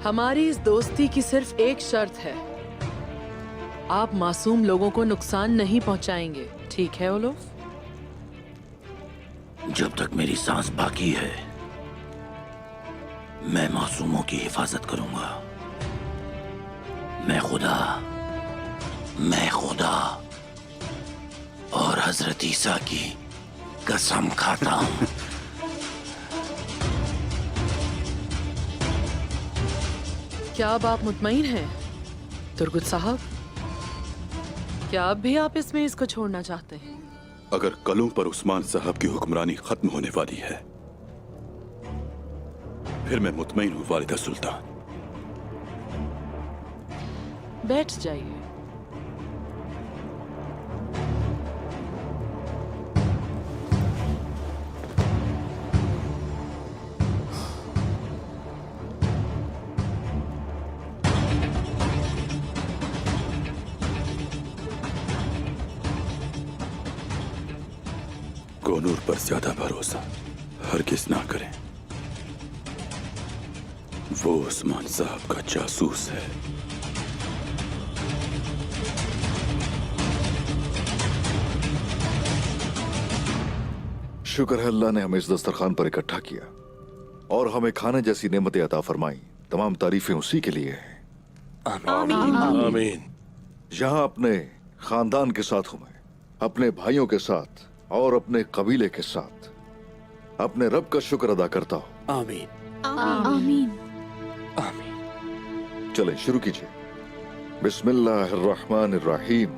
हमारी इस दोस्ती की सिर्फ एक शर्त है, आप मासूम लोगों को नुकसान नहीं पहुंचाएंगे, ठीक है ओलोफ? जब तक मेरी सांस बाकी है मैं मासूमों की हिफाजत करूंगा। मैं खुदा और हजरत ईसा की कसम खाता हूं। क्या अब आप मुतमईन हैं तुर्गुत साहब? क्या अब भी आप इसमें इसको छोड़ना चाहते हैं? अगर कलों पर उस्मान साहब की हुक्मरानी खत्म होने वाली है फिर मैं मुतमईन हूं वालिदा सुल्तान। बैठ जाइए। कोनूर पर ज्यादा भरोसा हरगिज ना करें, वो उस्मान साहब का जासूस है। शुक्र है अल्लाह ने हमें इस दस्तरखान पर इकट्ठा किया और हमें खाने जैसी नेमतें अता फरमाई। तमाम तारीफें उसी के लिए हैं। आमीन। आमीन। यहाँ अपने खानदान के साथ हूं मैं, अपने भाइयों के साथ और अपने कबीले के साथ अपने रब का शुक्र अदा करता हूं। आमीन। आमीन। आमीन। चलें शुरू कीजिए। बिस्मिल्लाहिर्रहमानिर्रहीम।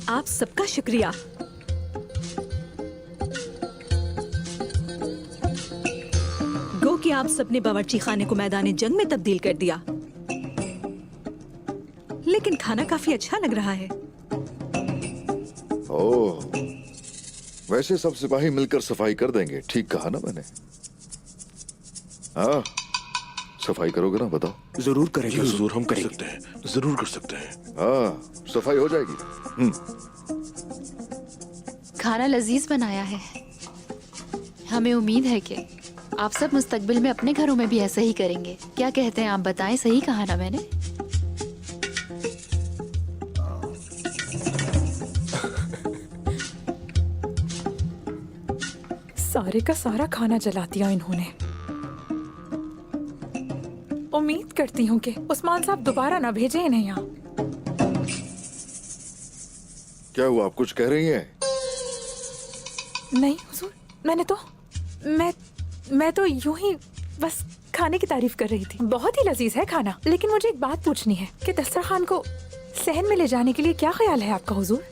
आप सबका शुक्रिया। गो कि आप सबने बावर्ची खाने को मैदान जंग में तब्दील कर दिया, लेकिन खाना काफी अच्छा लग रहा है। ओह, वैसे सब सिपाही मिलकर सफाई कर देंगे। ठीक कहा ना मैंने? हाँ, सफाई करोगे ना? बताओ। जरूर करेंगे हुजूर, हम कर सकते हैं, जरूर कर सकते हैं। हाँ, सफाई हो जाएगी। खाना लजीज बनाया है। हमें उम्मीद है कि आप सब मुस्तकबिल में अपने घरों में भी ऐसा ही करेंगे। क्या कहते हैं आप बताएं, सही कहा ना मैंने? सारे का सारा खाना जला दिया इन्होंने। उम्मीद करती हूँ कि उस्मान साहब दोबारा ना भेजे इन्हें यहाँ। क्या हुआ, आप कुछ कह रही हैं? नहीं हुजूर, मैं तो यूं ही बस खाने की तारीफ कर रही थी। बहुत ही लजीज है खाना, लेकिन मुझे एक बात पूछनी है कि दस्तरखान को सहन में ले जाने के लिए क्या ख्याल है आपका हुजूर?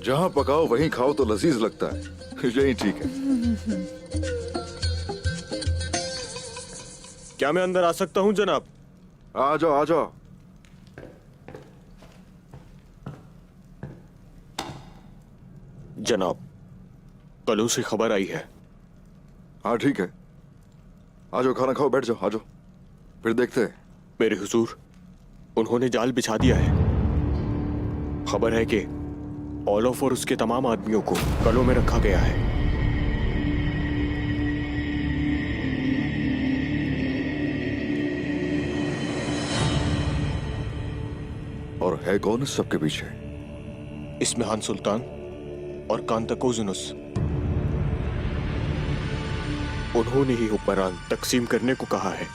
जहाँ पकाओ वहीं खाओ तो लजीज लगता है। यही ठीक है। क्या मैं अंदर आ सकता हूँ जनाब? आ जाओ, आ जाओ। जनाब, कलों से खबर आई है। हाँ ठीक है, आ जाओ, खाना खाओ, बैठ जाओ, आ जाओ, फिर देखते हैं। मेरे हुजूर, उन्होंने जाल बिछा दिया है। खबर है कि ओलोफ और उसके तमाम आदमियों को कलों में रखा गया है। और है कौन इस सबके पीछे? इस्महान सुल्तान और कांतकोजुनुस। उन्होंने ही हुक्मरान तकसीम करने को कहा है।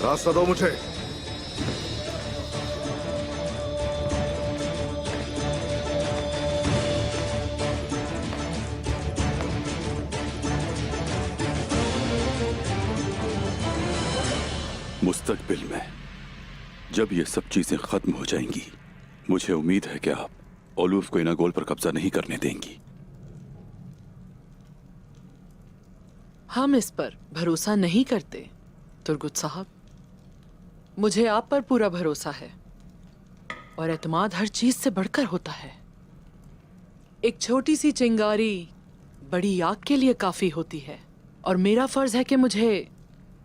रास्ता दो मुझे। मुस्तकबिल में जब ये सब चीजें खत्म हो जाएंगी, मुझे उम्मीद है कि आप ओलूफ को इनागोल पर कब्जा नहीं करने देंगी। हम इस पर भरोसा नहीं करते तुर्गुत साहब। मुझे आप पर पूरा भरोसा है और एतमाद हर चीज से बढ़कर होता है। एक छोटी सी चिंगारी बड़ी आग के लिए काफी होती है और मेरा फर्ज है कि मुझे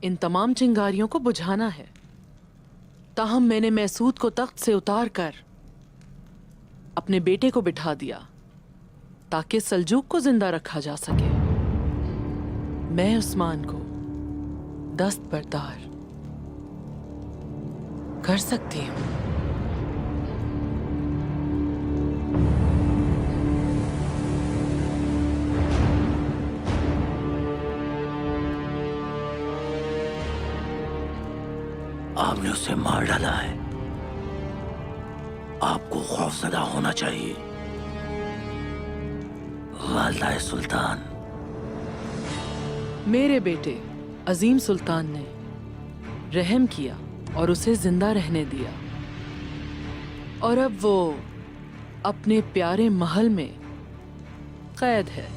इन तमाम चिंगारियों को बुझाना है। ताहम मैंने मैसूद को तख्त से उतार कर अपने बेटे को बिठा दिया ताकि सल्जूक को जिंदा रखा जा सके। मैं उस्मान को दस्त बरदार कर सकती हूँ। आपने उसे मार डाला है। आपको खौफजदा होना चाहिए। वालिदा सुल्तान, मेरे बेटे अजीम सुल्तान ने रहम किया और उसे जिंदा रहने दिया और अब वो अपने प्यारे महल में कैद है।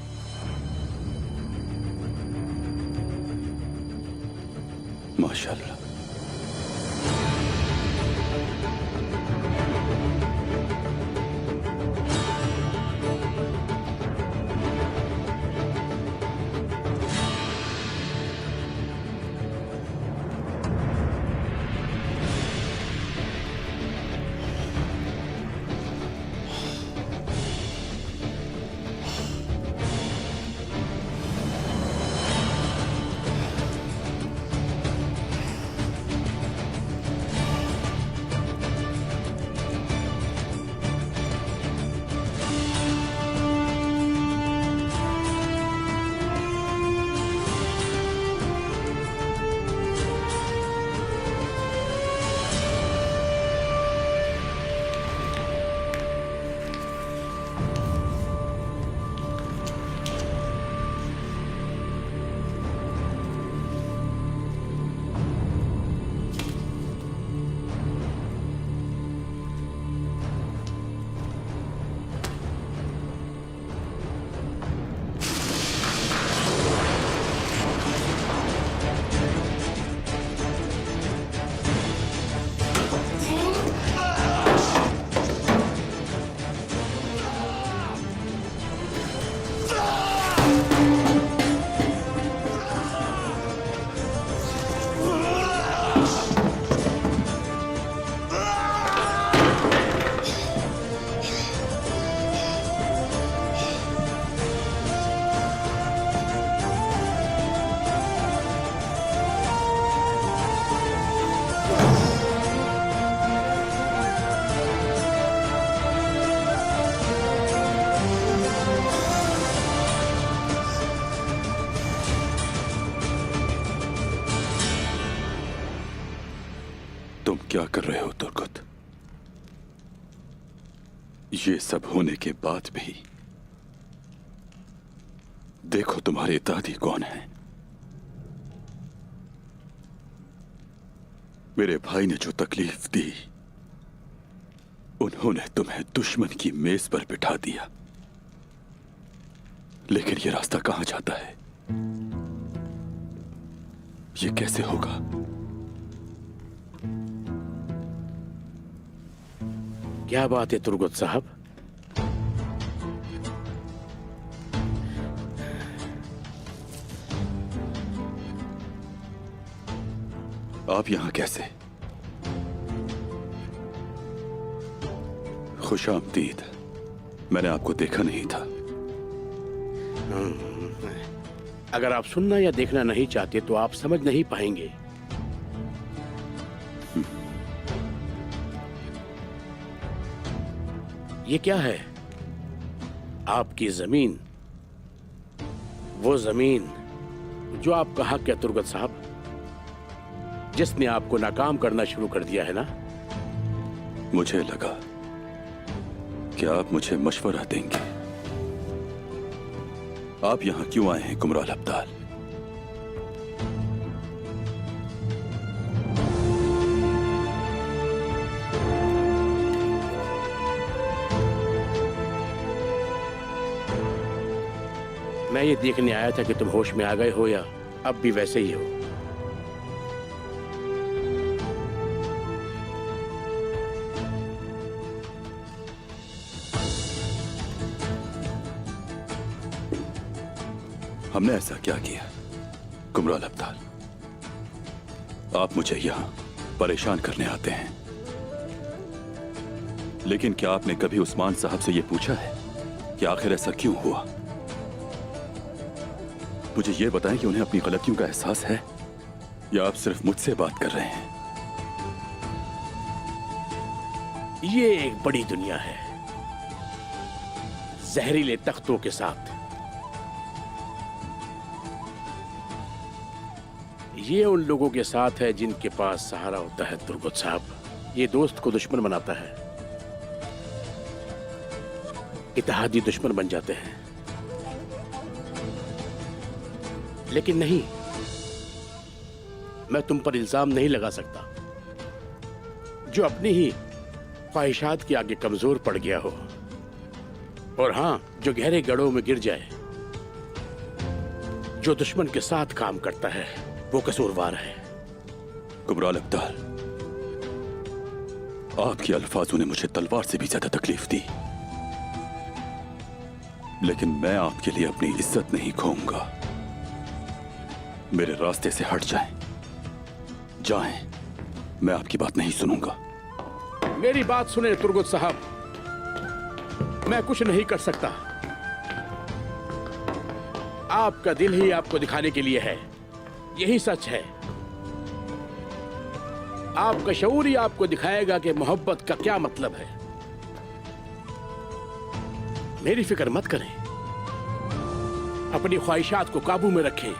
माशाल्लाह। तुम क्या कर रहे हो तुर्गुत? ये सब होने के बाद भी देखो तुम्हारे दादी कौन है। मेरे भाई ने जो तकलीफ दी, उन्होंने तुम्हें दुश्मन की मेज पर बिठा दिया। लेकिन ये रास्ता कहां जाता है? ये कैसे होगा? क्या बात है तुर्गुत साहब? आप यहां कैसे? खुशामदीद। मैंने आपको देखा नहीं था। अगर आप सुनना या देखना नहीं चाहते तो आप समझ नहीं पाएंगे। ये क्या है? आपकी जमीन, वो जमीन जो आपका हक है तुर्गत साहब, जिसने आपको नाकाम करना शुरू कर दिया है ना। मुझे लगा कि आप मुझे मशवरा देंगे। आप यहां क्यों आए हैं कुमराल अब्दाल? मैं ये देखने आया था कि तुम होश में आ गए हो या अब भी वैसे ही हो। हमने ऐसा क्या किया कुमराल अब्दाल? आप मुझे यहां परेशान करने आते हैं, लेकिन क्या आपने कभी उस्मान साहब से यह पूछा है कि आखिर ऐसा क्यों हुआ? मुझे यह बताएं कि उन्हें अपनी गलतियों का एहसास है या आप सिर्फ मुझसे बात कर रहे हैं? ये एक बड़ी दुनिया है, जहरीले तख्तों के साथ। ये उन लोगों के साथ है जिनके पास सहारा होता है तुर्गत साहब। ये दोस्त को दुश्मन बनाता है, इत्तेहादी दुश्मन बन जाते हैं। लेकिन नहीं, मैं तुम पर इल्जाम नहीं लगा सकता। जो अपनी ही ख्वाहिशात के आगे कमजोर पड़ गया हो, और हां, जो गहरे गढ़ों में गिर जाए, जो दुश्मन के साथ काम करता है, वो कसूरवार है। कुमराल अब्दाल, आपके अल्फाजों ने मुझे तलवार से भी ज्यादा तकलीफ दी, लेकिन मैं आपके लिए अपनी इज्जत नहीं खोऊंगा। मेरे रास्ते से हट जाएं, जाएं, मैं आपकी बात नहीं सुनूंगा। मेरी बात सुने तुर्गत साहब, मैं कुछ नहीं कर सकता। आपका दिल ही आपको दिखाने के लिए है, यही सच है। आपका शऊर ही आपको दिखाएगा कि मोहब्बत का क्या मतलब है। मेरी फिक्र मत करें, अपनी ख्वाहिशात को काबू में रखें।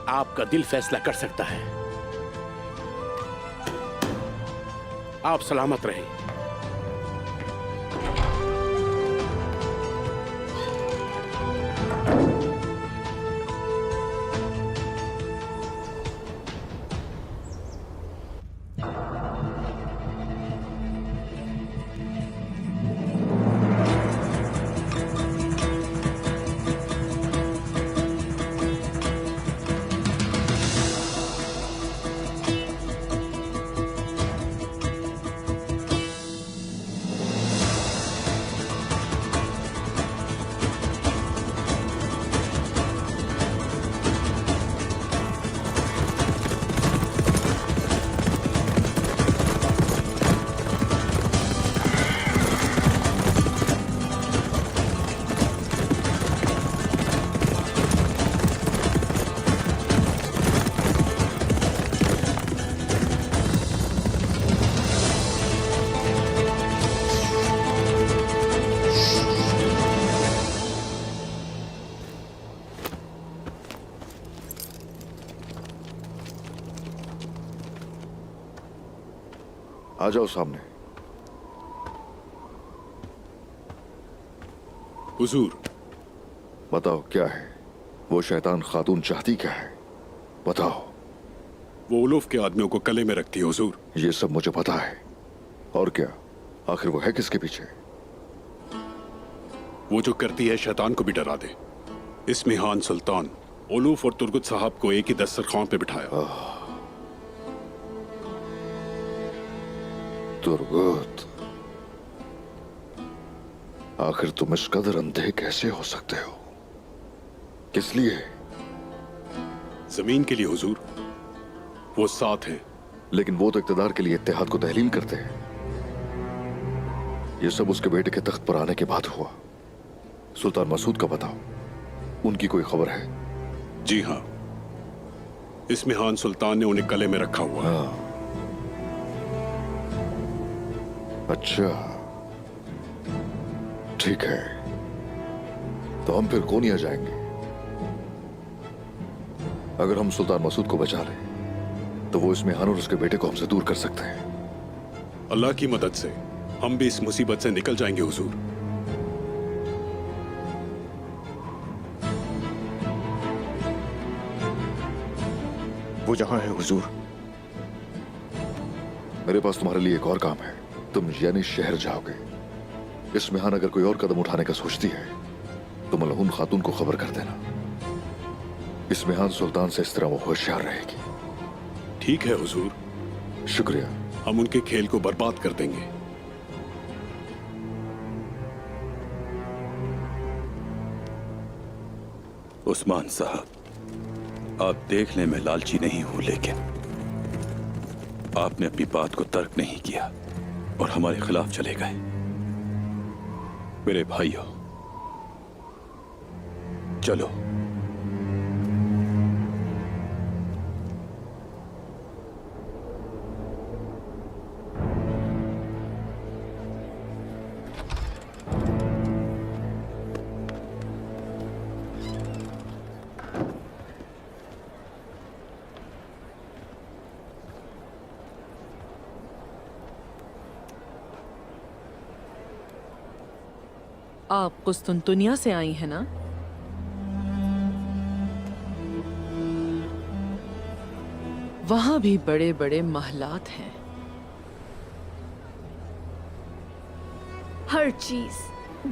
आपका दिल फैसला कर सकता है। आप सलामत रहें। आ जाओ सामने। हुजूर, बताओ क्या है? वो शैतान खातून चाहती क्या है? बताओ। वो उलूफ के आदमियों को कले में रखती है हुजूर। ये सब मुझे पता है। और क्या? आखिर वो है किसके पीछे? वो जो करती है शैतान को भी डरा दे। इस्मिहान सुल्तान उलूफ और तुर्गत साहब को एक ही दस्तरखान पे बिठाया। तुर्गत, आखिर तुम इस कदर अंधे कैसे हो सकते हो? किस लिए? जमीन के लिए हुजूर। वो साथ हैं। लेकिन वो तो इक्तदार के लिए इत्तेहाद को तहलील करते हैं। ये सब उसके बेटे के तख्त पर आने के बाद हुआ। सुल्तान मसूद का बताओ, उनकी कोई खबर है? जी हाँ, इस्मिहान सुल्तान ने उन्हें कले में रखा हुआ है। अच्छा, ठीक है, तो हम फिर कोनिया जाएंगे। अगर हम सुल्तान मसूद को बचा लें तो वो इस्मिहान और उसके बेटे को हमसे दूर कर सकते हैं। अल्लाह की मदद से हम भी इस मुसीबत से निकल जाएंगे हुजूर। वो जहां है हुजूर। मेरे पास तुम्हारे लिए एक और काम है। तुम यानी शहर जाओगे। इस्मिहान अगर कोई और कदम उठाने का सोचती है तो मलहून खातून को खबर कर देना। इस्मिहान सुल्तान से इस तरह वो होशियार रहेगी। ठीक है हुजूर, शुक्रिया। हम उनके खेल को बर्बाद कर देंगे। उस्मान साहब, आप देखने में लालची नहीं हूं, लेकिन आपने अपनी बात को तर्क नहीं किया और हमारे खिलाफ चले गए। मेरे भाइयों, चलो। आप कुस्तुनतुनिया से आई हैं ना? वहां भी बड़े बड़े महलात हैं। हर चीज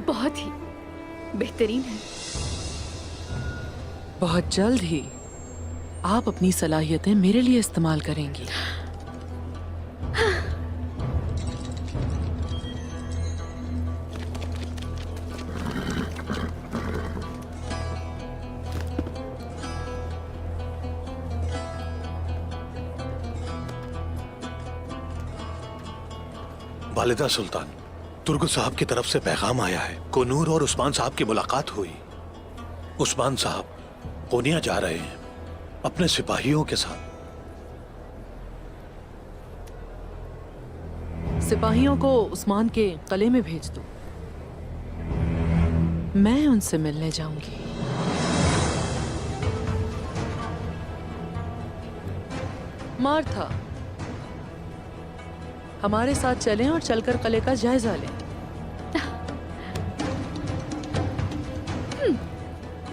बहुत ही बेहतरीन है। बहुत जल्द ही आप अपनी सलाहियतें मेरे लिए इस्तेमाल करेंगी। वालिदा सुल्तान, तुर्गुत साहब की तरफ से पैगाम आया है। कोनूर और उस्मान साहब की मुलाकात हुई। उस्मान साहब कोनिया जा रहे हैं अपने सिपाहियों के साथ। सिपाहियों को उस्मान के कले में भेज दो। मैं उनसे मिलने जाऊंगी। मार्था, हमारे साथ चलें और चलकर कले का जायजा लें।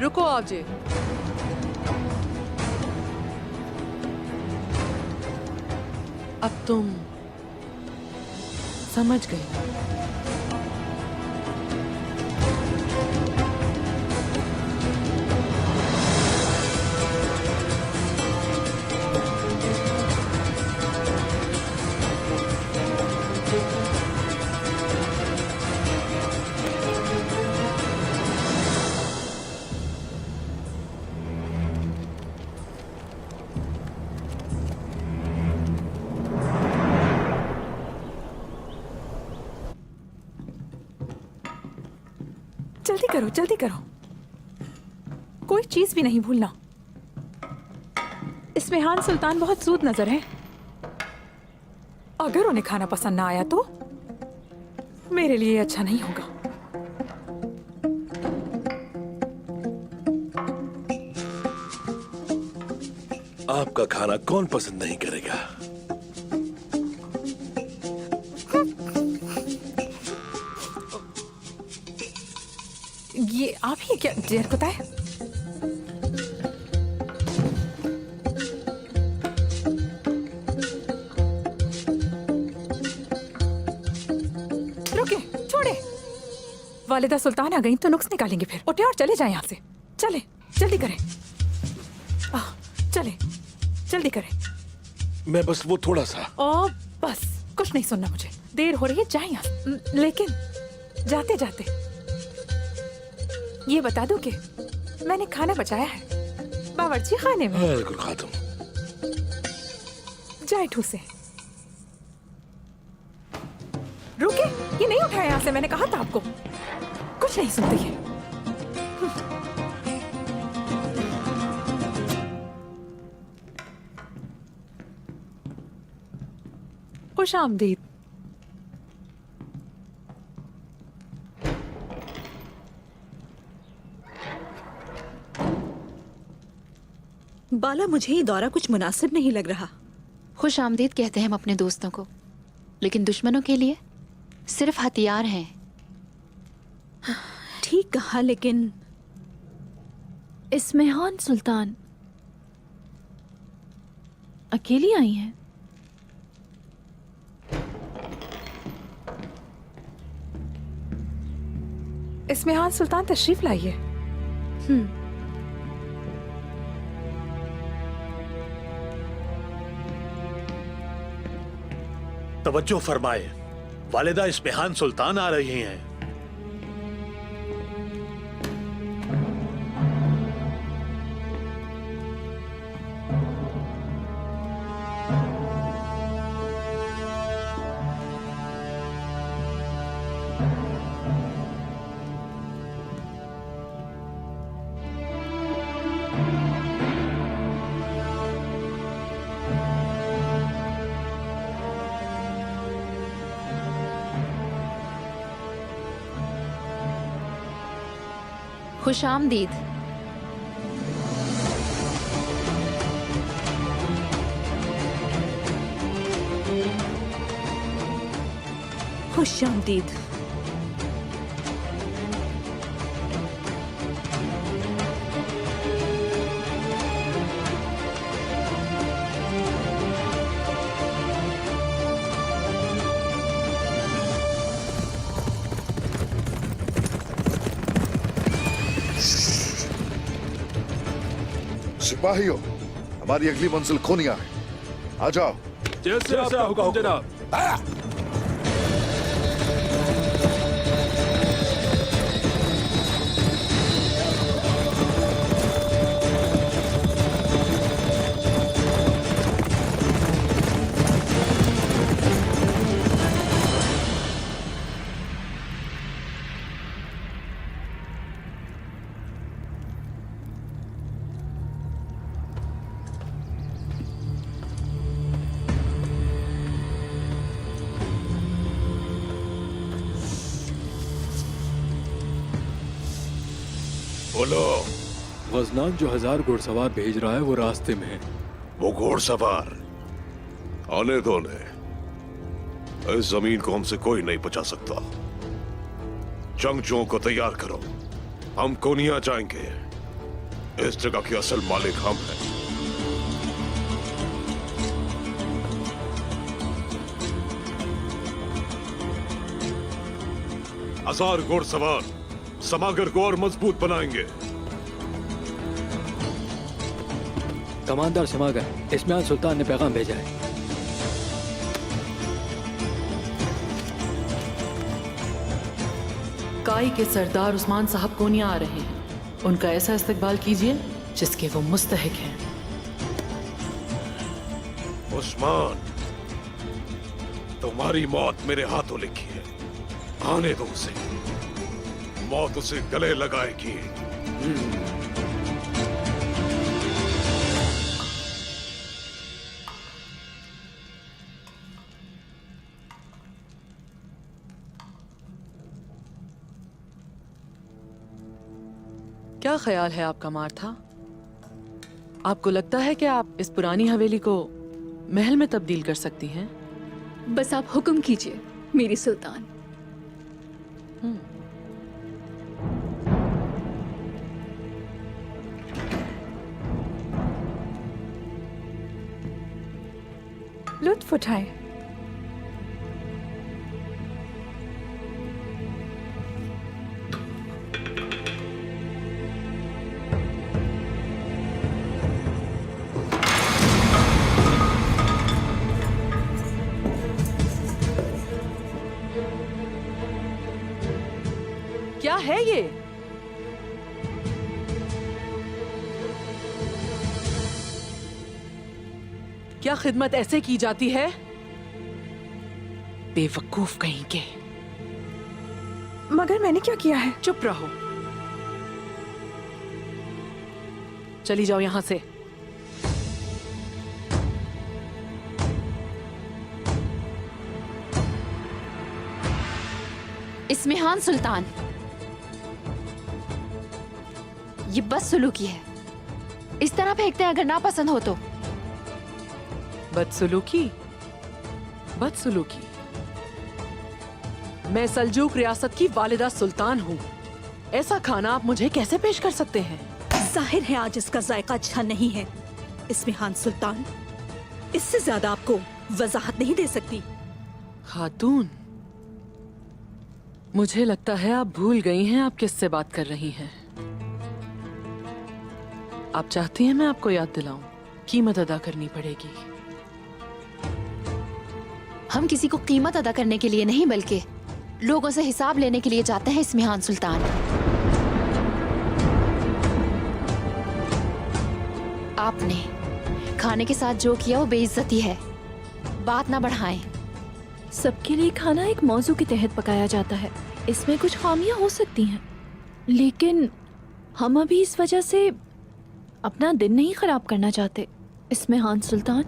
रुको आप जी। अब तुम समझ गए। जल्दी करो, जल्दी करो, कोई चीज भी नहीं भूलना। इस्मिहान सुल्तान बहुत सूद नजर है। अगर उन्हें खाना पसंद ना आया तो मेरे लिए अच्छा नहीं होगा। आपका खाना कौन पसंद नहीं करेगा? ये आप ही क्या देर को है? रुके, छोड़े। वालिदा सुल्तान आ गई तो नुक्स निकालेंगे फिर। उठे और चले जाएं यहाँ से। चले, जल्दी करें। चले, जल्दी करें। मैं बस वो थोड़ा सा। ओ बस, कुछ नहीं सुनना मुझे। देर हो रही है, जाएं यहाँ से। लेकिन जाते जाते ये बता दो कि मैंने खाना बचाया है बावर्ची खाने में। बिल्कुल खातून। जाए ठूसे। रुके, ये नहीं उठाया यहाँ से। मैंने कहा था आपको, कुछ नहीं सुनते ये। खुश आमदीद। बाला, मुझे ये दौरा कुछ मुनासिब नहीं लग रहा। खुश आमदीद कहते हैं हम अपने दोस्तों को, लेकिन दुश्मनों के लिए सिर्फ हथियार हैं। ठीक कहा, लेकिन इस्मिहान सुल्तान अकेली आई हैं। इस्मिहान सुल्तान तशरीफ लाइए। तवज्जो फरमाए, वालिदा इस्मिहान सुल्तान आ रही हैं। खुशामदीद। खुशामदीद। सिपाहियों, हमारी अगली मंजिल कोनिया है, आ जाओ। जैसे आपका हुक्म जनाब। बोलो। गजनान जो 1000 घुड़सवार भेज रहा है वो रास्ते में है। वो घोड़सवार आने दो ने। इस जमीन को हमसे कोई नहीं बचा सकता। जंगजुओं को तैयार करो, हम कोनिया जाएंगे। इस जगह के असल मालिक हम हैं। हजार घोड़सवार समागर को और मजबूत बनाएंगे। कमांडर समागर, इस्माइल सुल्तान ने पैगाम भेजा है। काई के सरदार उस्मान साहब कोनिया आ रहे हैं। उनका ऐसा इस्तकबाल कीजिए जिसके वो मुस्तहिक हैं। उस्मान, तुम्हारी मौत मेरे हाथों लिखी है। आने दो उसे, मौत उसे गले लगाएगी। क्या ख्याल है आपका मार्था? आपको लगता है कि आप इस पुरानी हवेली को महल में तब्दील कर सकती हैं? बस आप हुक्म कीजिए मेरी सुल्तान। लुत्फ उठाएं। क्या है ये? क्या खिदमत ऐसे की जाती है? बेवकूफ कहीं के। मगर मैंने क्या किया है? चुप रहो। चली जाओ यहां से। इस्मिहान सुल्तान, ये बदसलूकी है। इस तरह फेंकते हैं अगर नापसंद हो तो। बदसलूकी? बदसलूकी? मैं सल्जूक रियासत की वालिदा सुल्तान हूँ। ऐसा खाना आप मुझे कैसे पेश कर सकते हैं? जाहिर है आज इसका जायका अच्छा नहीं है। इस्मिहान सुल्तान, इससे ज्यादा आपको वजाहत नहीं दे सकती। खातून, मुझे लगता है आप भूल गई हैं आप किससे बात कर रही हैं। आप चाहती हैं मैं आपको याद दिलाऊं? कीमत अदा करनी पड़ेगी। हम किसी को कीमत अदा करने के लिए नहीं बल्कि लोगों से हिसाब लेने के लिए जाते हैं इस्मिहान सुल्तान। आपने खाने के साथ जो किया वो बेइज्जती है। बात ना बढ़ाएं। सबके लिए खाना एक मौजू के तहत पकाया जाता है। इसमें कुछ खामियां हो सकती हैं, लेकिन हम अभी इस वजह से अपना दिन नहीं खराब करना चाहते। इस्मिहान सुल्तान,